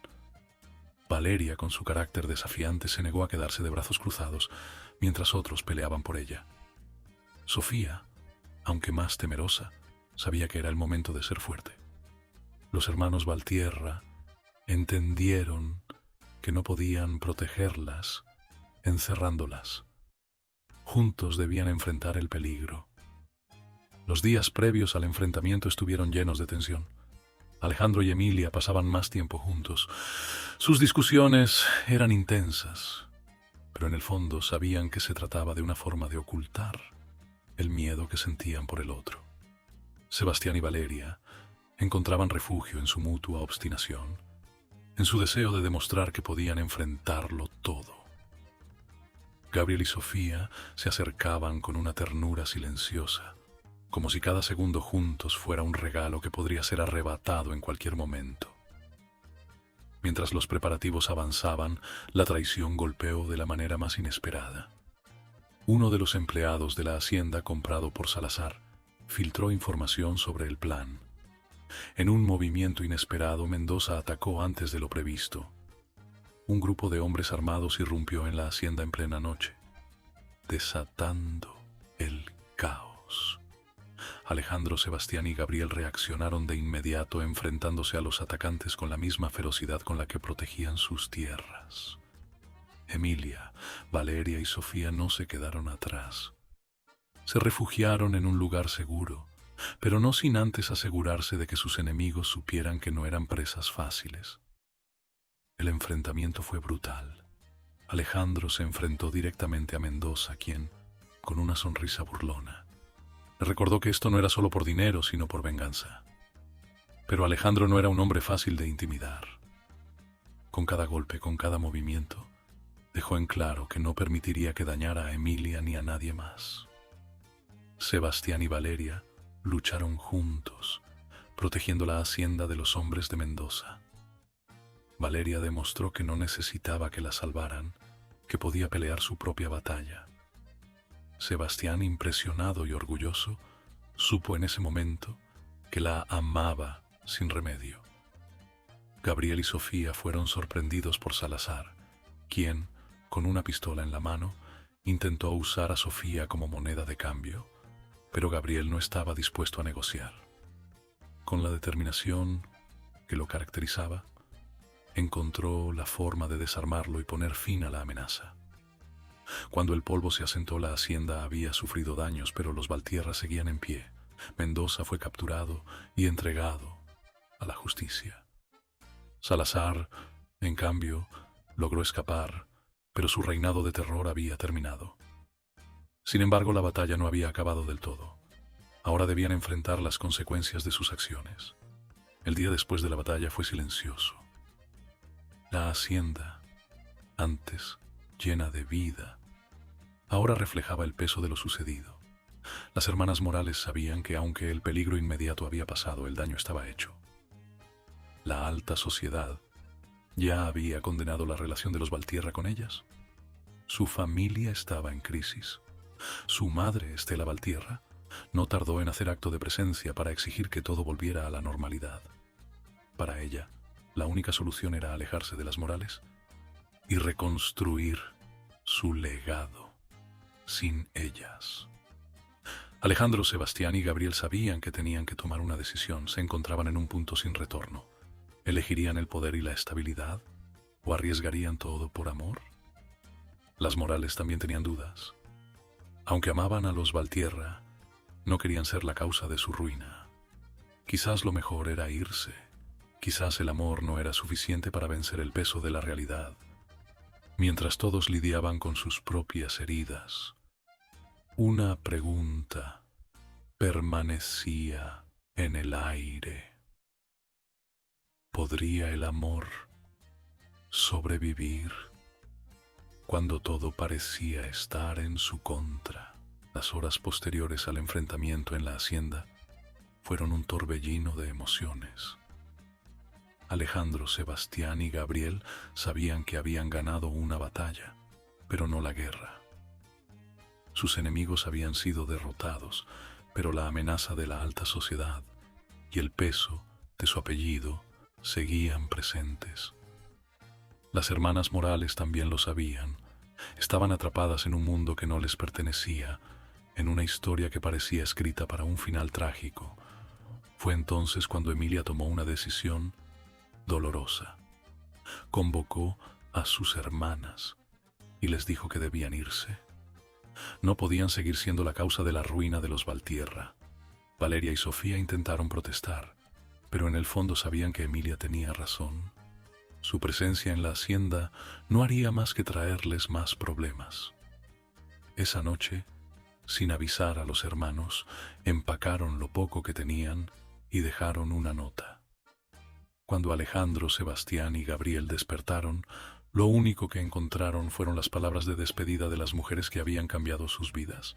Valeria, con su carácter desafiante, se negó a quedarse de brazos cruzados mientras otros peleaban por ella. Sofía, aunque más temerosa, sabía que era el momento de ser fuerte. Los hermanos Valtierra entendieron que no podían protegerlas encerrándolas. Juntos debían enfrentar el peligro. Los días previos al enfrentamiento estuvieron llenos de tensión. Alejandro y Emilia pasaban más tiempo juntos. Sus discusiones eran intensas, pero en el fondo sabían que se trataba de una forma de ocultar el miedo que sentían por el otro. Sebastián y Valeria encontraban refugio en su mutua obstinación, en su deseo de demostrar que podían enfrentarlo todo. Gabriel y Sofía se acercaban con una ternura silenciosa, como si cada segundo juntos fuera un regalo que podría ser arrebatado en cualquier momento. Mientras los preparativos avanzaban, la traición golpeó de la manera más inesperada. Uno de los empleados de la hacienda comprado por Salazar filtró información sobre el plan. En un movimiento inesperado, Mendoza atacó antes de lo previsto. Un grupo de hombres armados irrumpió en la hacienda en plena noche, desatando el caos. Alejandro, Sebastián y Gabriel reaccionaron de inmediato, enfrentándose a los atacantes con la misma ferocidad con la que protegían sus tierras. Emilia, Valeria y Sofía no se quedaron atrás. Se refugiaron en un lugar seguro, pero no sin antes asegurarse de que sus enemigos supieran que no eran presas fáciles. El enfrentamiento fue brutal. Alejandro se enfrentó directamente a Mendoza, quien, con una sonrisa burlona, le recordó que esto no era solo por dinero, sino por venganza. Pero Alejandro no era un hombre fácil de intimidar. Con cada golpe, con cada movimiento, dejó en claro que no permitiría que dañara a Emilia ni a nadie más. Sebastián y Valeria lucharon juntos, protegiendo la hacienda de los hombres de Mendoza. Valeria demostró que no necesitaba que la salvaran, que podía pelear su propia batalla. Sebastián, impresionado y orgulloso, supo en ese momento que la amaba sin remedio. Gabriel y Sofía fueron sorprendidos por Salazar, quien, con una pistola en la mano, intentó usar a Sofía como moneda de cambio, pero Gabriel no estaba dispuesto a negociar. Con la determinación que lo caracterizaba, encontró la forma de desarmarlo y poner fin a la amenaza. Cuando el polvo se asentó, la hacienda había sufrido daños, pero los Valtierra seguían en pie. Mendoza fue capturado y entregado a la justicia. Salazar, en cambio, logró escapar, pero su reinado de terror había terminado. Sin embargo, la batalla no había acabado del todo. Ahora debían enfrentar las consecuencias de sus acciones. El día después de la batalla fue silencioso. La hacienda, antes llena de vida, ahora reflejaba el peso de lo sucedido. Las hermanas Morales sabían que aunque el peligro inmediato había pasado, el daño estaba hecho. La alta sociedad ya había condenado la relación de los Valtierra con ellas. Su familia estaba en crisis. Su madre, Estela Valtierra, no tardó en hacer acto de presencia para exigir que todo volviera a la normalidad. Para ella, la única solución era alejarse de las Morales y reconstruir su legado sin ellas. Alejandro, Sebastián y Gabriel sabían que tenían que tomar una decisión. Se encontraban en un punto sin retorno. ¿Elegirían el poder y la estabilidad o arriesgarían todo por amor? Las Morales también tenían dudas. Aunque amaban a los Valtierra, no querían ser la causa de su ruina. Quizás lo mejor era irse. Quizás el amor no era suficiente para vencer el peso de la realidad. Mientras todos lidiaban con sus propias heridas, una pregunta permanecía en el aire. ¿Podría el amor sobrevivir cuando todo parecía estar en su contra? Las horas posteriores al enfrentamiento en la hacienda fueron un torbellino de emociones. Alejandro, Sebastián y Gabriel sabían que habían ganado una batalla, pero no la guerra. Sus enemigos habían sido derrotados, pero la amenaza de la alta sociedad y el peso de su apellido seguían presentes. Las hermanas Morales también lo sabían. Estaban atrapadas en un mundo que no les pertenecía, en una historia que parecía escrita para un final trágico. Fue entonces cuando Emilia tomó una decisión dolorosa. Convocó a sus hermanas y les dijo que debían irse. No podían seguir siendo la causa de la ruina de los Valtierra. Valeria y Sofía intentaron protestar, pero en el fondo sabían que Emilia tenía razón. Su presencia en la hacienda no haría más que traerles más problemas. Esa noche, sin avisar a los hermanos, empacaron lo poco que tenían y dejaron una nota. Cuando Alejandro, Sebastián y Gabriel despertaron, lo único que encontraron fueron las palabras de despedida de las mujeres que habían cambiado sus vidas.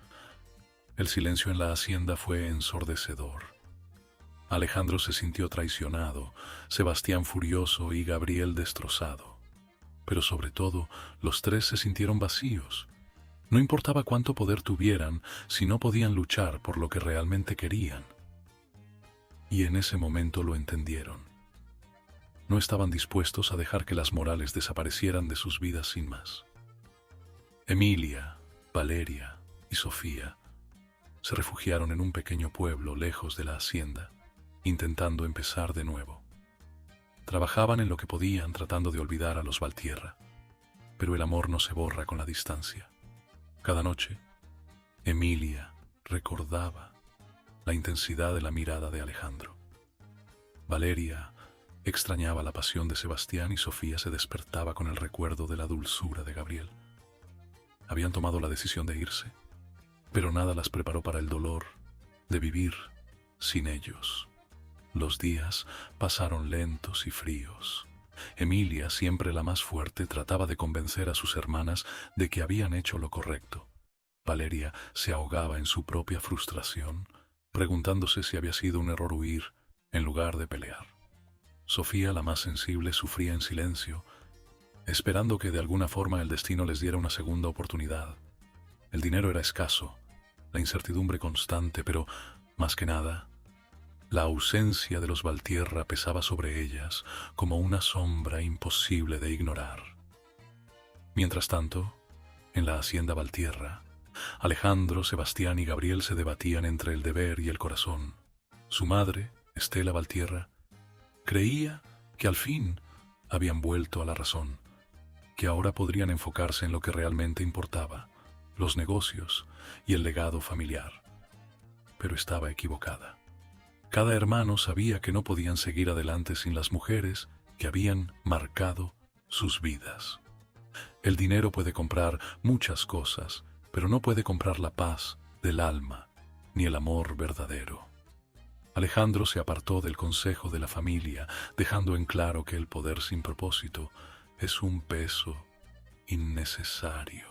El silencio en la hacienda fue ensordecedor. Alejandro se sintió traicionado, Sebastián furioso y Gabriel destrozado. Pero sobre todo, los tres se sintieron vacíos. No importaba cuánto poder tuvieran si no podían luchar por lo que realmente querían. Y en ese momento lo entendieron. No estaban dispuestos a dejar que las Morales desaparecieran de sus vidas sin más. Emilia, Valeria y Sofía se refugiaron en un pequeño pueblo lejos de la hacienda, intentando empezar de nuevo. Trabajaban en lo que podían tratando de olvidar a los Valtierra, pero el amor no se borra con la distancia. Cada noche, Emilia recordaba la intensidad de la mirada de Alejandro. Valeria extrañaba la pasión de Sebastián y Sofía se despertaba con el recuerdo de la dulzura de Gabriel. Habían tomado la decisión de irse, pero nada las preparó para el dolor de vivir sin ellos. Los días pasaron lentos y fríos. Emilia, siempre la más fuerte, trataba de convencer a sus hermanas de que habían hecho lo correcto. Valeria se ahogaba en su propia frustración preguntándose si había sido un error huir en lugar de pelear. Sofía, la más sensible, sufría en silencio, esperando que de alguna forma el destino les diera una segunda oportunidad. El dinero era escaso, la incertidumbre constante, pero, más que nada, la ausencia de los Valtierra pesaba sobre ellas como una sombra imposible de ignorar. Mientras tanto, en la hacienda Valtierra, Alejandro, Sebastián y Gabriel se debatían entre el deber y el corazón. Su madre, Estela Valtierra, creía que al fin habían vuelto a la razón, que ahora podrían enfocarse en lo que realmente importaba, los negocios y el legado familiar. Pero estaba equivocada. Cada hermano sabía que no podían seguir adelante sin las mujeres que habían marcado sus vidas. El dinero puede comprar muchas cosas, pero no puede comprar la paz del alma ni el amor verdadero. Alejandro se apartó del consejo de la familia, dejando en claro que el poder sin propósito es un peso innecesario.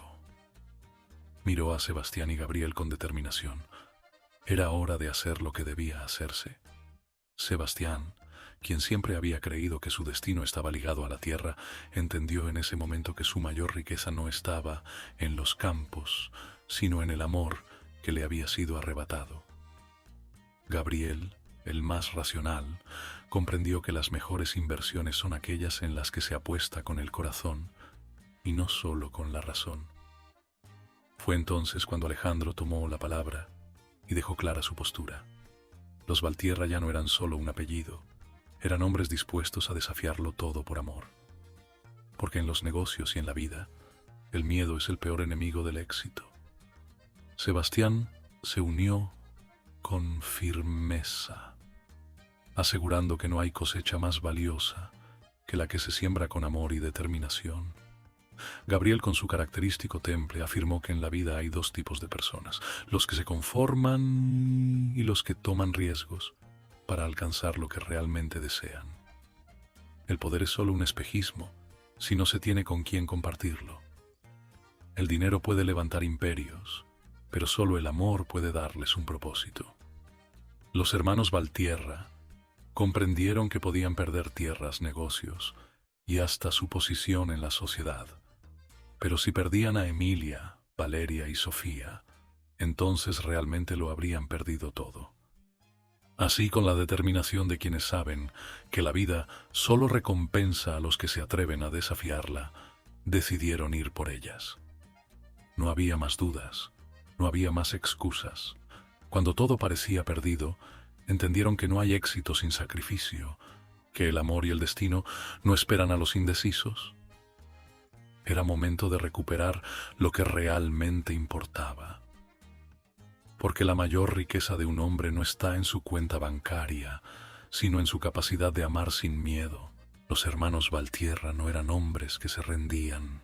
Miró a Sebastián y Gabriel con determinación. Era hora de hacer lo que debía hacerse. Sebastián, quien siempre había creído que su destino estaba ligado a la tierra, entendió en ese momento que su mayor riqueza no estaba en los campos, sino en el amor que le había sido arrebatado. Gabriel, el más racional, comprendió que las mejores inversiones son aquellas en las que se apuesta con el corazón y no solo con la razón. Fue entonces cuando Alejandro tomó la palabra y dejó clara su postura. Los Valtierra ya no eran solo un apellido, eran hombres dispuestos a desafiarlo todo por amor. Porque en los negocios y en la vida, el miedo es el peor enemigo del éxito. Sebastián se unió con firmeza, asegurando que no hay cosecha más valiosa que la que se siembra con amor y determinación. Gabriel, con su característico temple, afirmó que en la vida hay dos tipos de personas: los que se conforman y los que toman riesgos para alcanzar lo que realmente desean. El poder es solo un espejismo si no se tiene con quién compartirlo. El dinero puede levantar imperios, pero solo el amor puede darles un propósito. Los hermanos Valtierra comprendieron que podían perder tierras, negocios y hasta su posición en la sociedad. Pero si perdían a Emilia, Valeria y Sofía, entonces realmente lo habrían perdido todo. Así, con la determinación de quienes saben que la vida solo recompensa a los que se atreven a desafiarla, decidieron ir por ellas. No había más dudas, no había más excusas. Cuando todo parecía perdido, entendieron que no hay éxito sin sacrificio, que el amor y el destino no esperan a los indecisos. Era momento de recuperar lo que realmente importaba. Porque la mayor riqueza de un hombre no está en su cuenta bancaria, sino en su capacidad de amar sin miedo. Los hermanos Valtierra no eran hombres que se rendían.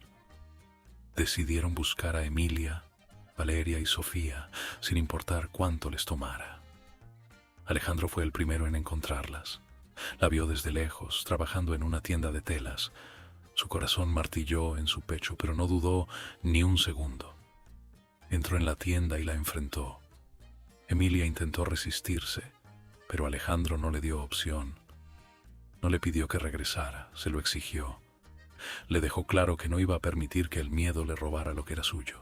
Decidieron buscar a Emilia, Valeria y Sofía, sin importar cuánto les tomara. Alejandro fue el primero en encontrarlas. La vio desde lejos, trabajando en una tienda de telas. Su corazón martilló en su pecho, pero no dudó ni un segundo. Entró en la tienda y la enfrentó. Emilia intentó resistirse, pero Alejandro no le dio opción. No le pidió que regresara, se lo exigió. Le dejó claro que no iba a permitir que el miedo le robara lo que era suyo.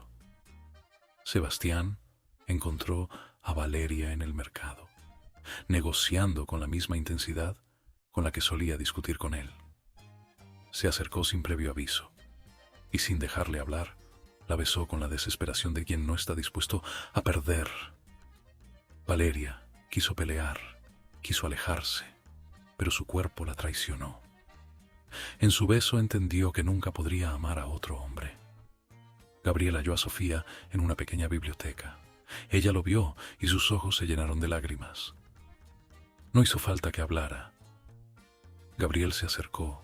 Sebastián encontró a Valeria en el mercado, negociando con la misma intensidad con la que solía discutir con él. Se acercó sin previo aviso, y sin dejarle hablar, la besó con la desesperación de quien no está dispuesto a perder. Valeria quiso pelear, quiso alejarse, pero su cuerpo la traicionó. En su beso entendió que nunca podría amar a otro hombre. Gabriel halló a Sofía en una pequeña biblioteca. Ella lo vio y sus ojos se llenaron de lágrimas. No hizo falta que hablara. Gabriel se acercó,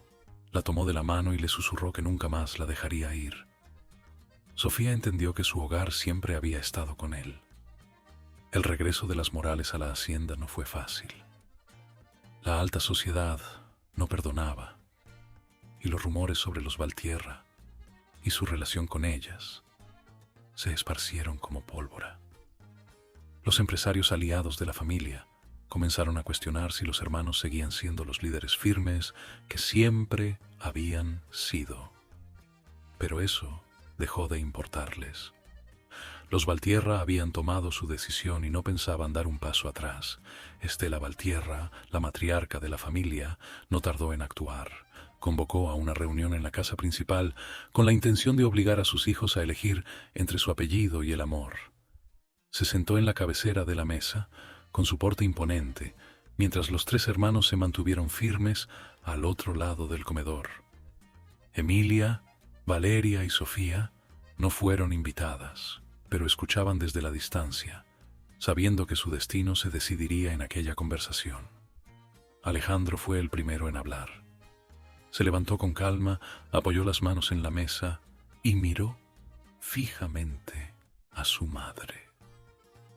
la tomó de la mano y le susurró que nunca más la dejaría ir. Sofía entendió que su hogar siempre había estado con él. El regreso de las Morales a la hacienda no fue fácil. La alta sociedad no perdonaba, y los rumores sobre los Valtierra y su relación con ellas se esparcieron como pólvora. Los empresarios aliados de la familia comenzaron a cuestionar si los hermanos seguían siendo los líderes firmes que siempre habían sido. Pero eso dejó de importarles. Los Valtierra habían tomado su decisión y no pensaban dar un paso atrás. Estela Valtierra, la matriarca de la familia, no tardó en actuar. Convocó a una reunión en la casa principal con la intención de obligar a sus hijos a elegir entre su apellido y el amor. Se sentó en la cabecera de la mesa, con su porte imponente, mientras los tres hermanos se mantuvieron firmes al otro lado del comedor. Emilia, Valeria y Sofía no fueron invitadas, pero escuchaban desde la distancia, sabiendo que su destino se decidiría en aquella conversación. Alejandro fue el primero en hablar. Se levantó con calma, apoyó las manos en la mesa y miró fijamente a su madre.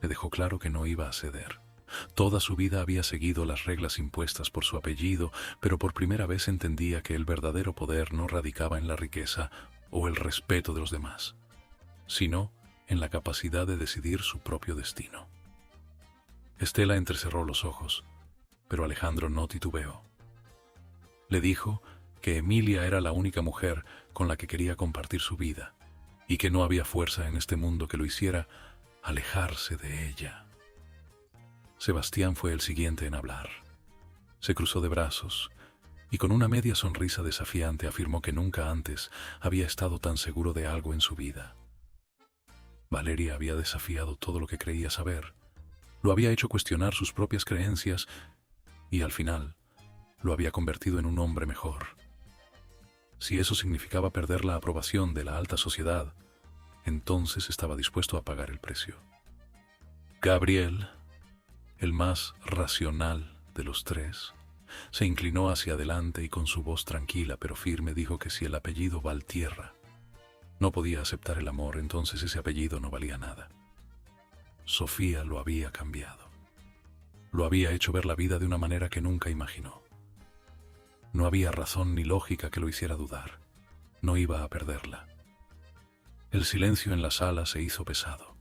Le dejó claro que no iba a ceder. Toda su vida había seguido las reglas impuestas por su apellido, pero por primera vez entendía que el verdadero poder no radicaba en la riqueza o el respeto de los demás, sino en la capacidad de decidir su propio destino. Estela entrecerró los ojos, pero Alejandro no titubeó. Le dijo que Emilia era la única mujer con la que quería compartir su vida y que no había fuerza en este mundo que lo hiciera alejarse de ella. Sebastián fue el siguiente en hablar. Se cruzó de brazos y con una media sonrisa desafiante afirmó que nunca antes había estado tan seguro de algo en su vida. Valeria había desafiado todo lo que creía saber, lo había hecho cuestionar sus propias creencias y al final lo había convertido en un hombre mejor. Si eso significaba perder la aprobación de la alta sociedad, entonces estaba dispuesto a pagar el precio. Gabriel, el más racional de los tres, se inclinó hacia adelante y con su voz tranquila pero firme dijo que si el apellido Valtierra no podía aceptar el amor, entonces ese apellido no valía nada. Sofía lo había cambiado. Lo había hecho ver la vida de una manera que nunca imaginó. No había razón ni lógica que lo hiciera dudar. No iba a perderla. El silencio en la sala se hizo pesado.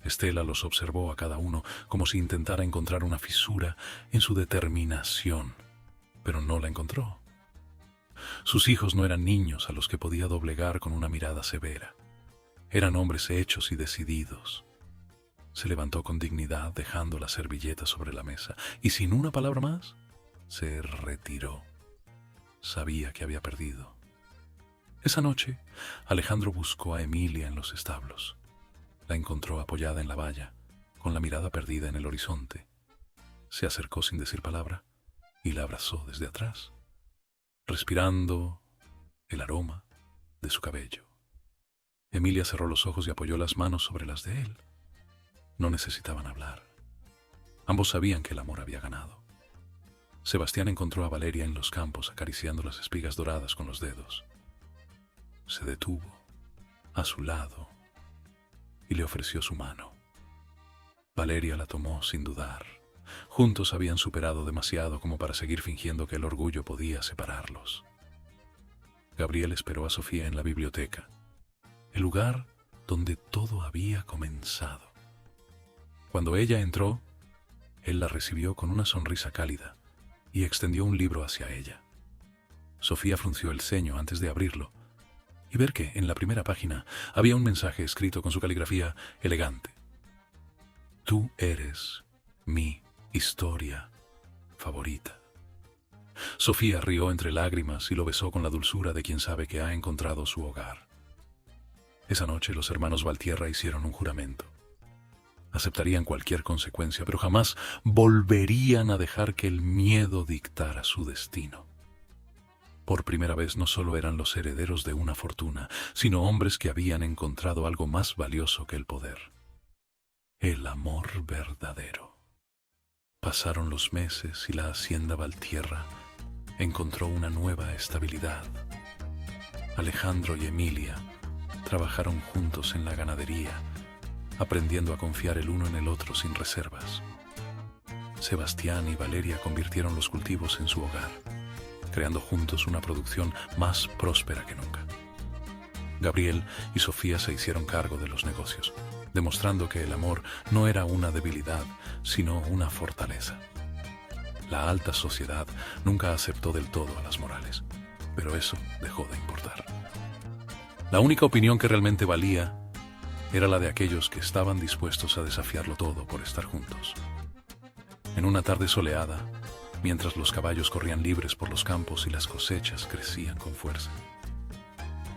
Estela los observó a cada uno como si intentara encontrar una fisura en su determinación, pero no la encontró. Sus hijos no eran niños a los que podía doblegar con una mirada severa. Eran hombres hechos y decididos. Se levantó con dignidad, dejando la servilleta sobre la mesa, y sin una palabra más, se retiró. Sabía que había perdido. Esa noche, Alejandro buscó a Emilia en los establos. La encontró apoyada en la valla, con la mirada perdida en el horizonte. Se acercó sin decir palabra y la abrazó desde atrás, respirando el aroma de su cabello. Emilia cerró los ojos y apoyó las manos sobre las de él. No necesitaban hablar. Ambos sabían que el amor había ganado. Sebastián encontró a Valeria en los campos acariciando las espigas doradas con los dedos. Se detuvo a su lado y le ofreció su mano. Valeria la tomó sin dudar. Juntos habían superado demasiado como para seguir fingiendo que el orgullo podía separarlos. Gabriel esperó a Sofía en la biblioteca, el lugar donde todo había comenzado. Cuando ella entró, él la recibió con una sonrisa cálida y extendió un libro hacia ella. Sofía frunció el ceño antes de abrirlo y ver que en la primera página había un mensaje escrito con su caligrafía elegante. Tú eres mi historia favorita. Sofía rió entre lágrimas y lo besó con la dulzura de quien sabe que ha encontrado su hogar. Esa noche los hermanos Valtierra hicieron un juramento. Aceptarían cualquier consecuencia, pero jamás volverían a dejar que el miedo dictara su destino. Por primera vez no solo eran los herederos de una fortuna, sino hombres que habían encontrado algo más valioso que el poder: el amor verdadero. Pasaron los meses y la hacienda Valtierra encontró una nueva estabilidad. Alejandro y Emilia trabajaron juntos en la ganadería, aprendiendo a confiar el uno en el otro sin reservas. Sebastián y Valeria convirtieron los cultivos en su hogar, creando juntos una producción más próspera que nunca. Gabriel y Sofía se hicieron cargo de los negocios, demostrando que el amor no era una debilidad, sino una fortaleza. La alta sociedad nunca aceptó del todo a las Morales, pero eso dejó de importar. La única opinión que realmente valía era la de aquellos que estaban dispuestos a desafiarlo todo por estar juntos. En una tarde soleada, mientras los caballos corrían libres por los campos y las cosechas crecían con fuerza,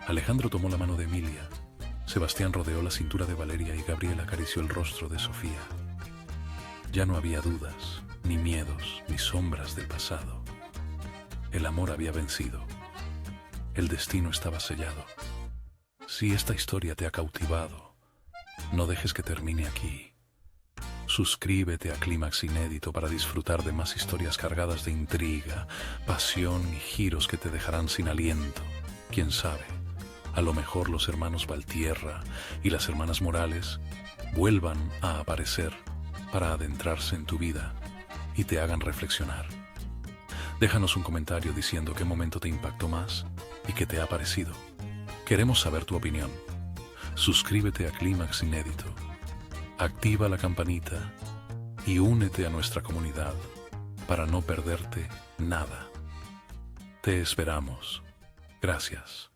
Alejandro tomó la mano de Emilia, Sebastián rodeó la cintura de Valeria y Gabriel acarició el rostro de Sofía. Ya no había dudas, ni miedos, ni sombras del pasado. El amor había vencido. El destino estaba sellado. Si esta historia te ha cautivado, no dejes que termine aquí. Suscríbete a Clímax Inédito para disfrutar de más historias cargadas de intriga, pasión y giros que te dejarán sin aliento. ¿Quién sabe? A lo mejor los hermanos Valtierra y las hermanas Morales vuelvan a aparecer para adentrarse en tu vida y te hagan reflexionar. Déjanos un comentario diciendo qué momento te impactó más y qué te ha parecido. Queremos saber tu opinión. Suscríbete a Clímax Inédito, activa la campanita y únete a nuestra comunidad para no perderte nada. Te esperamos. Gracias.